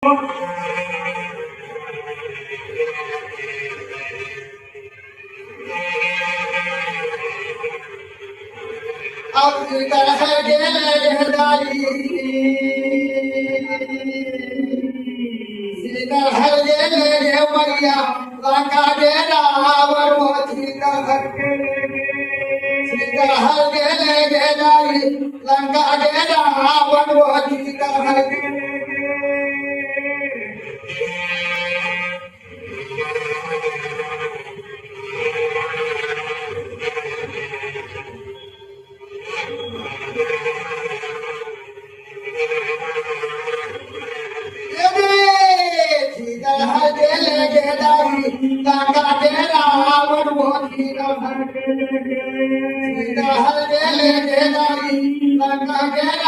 अब तरह गेदारी हर गे मैया लंका डेरा मोती हर गे गेदारी लंका डेरा मोती हर Langa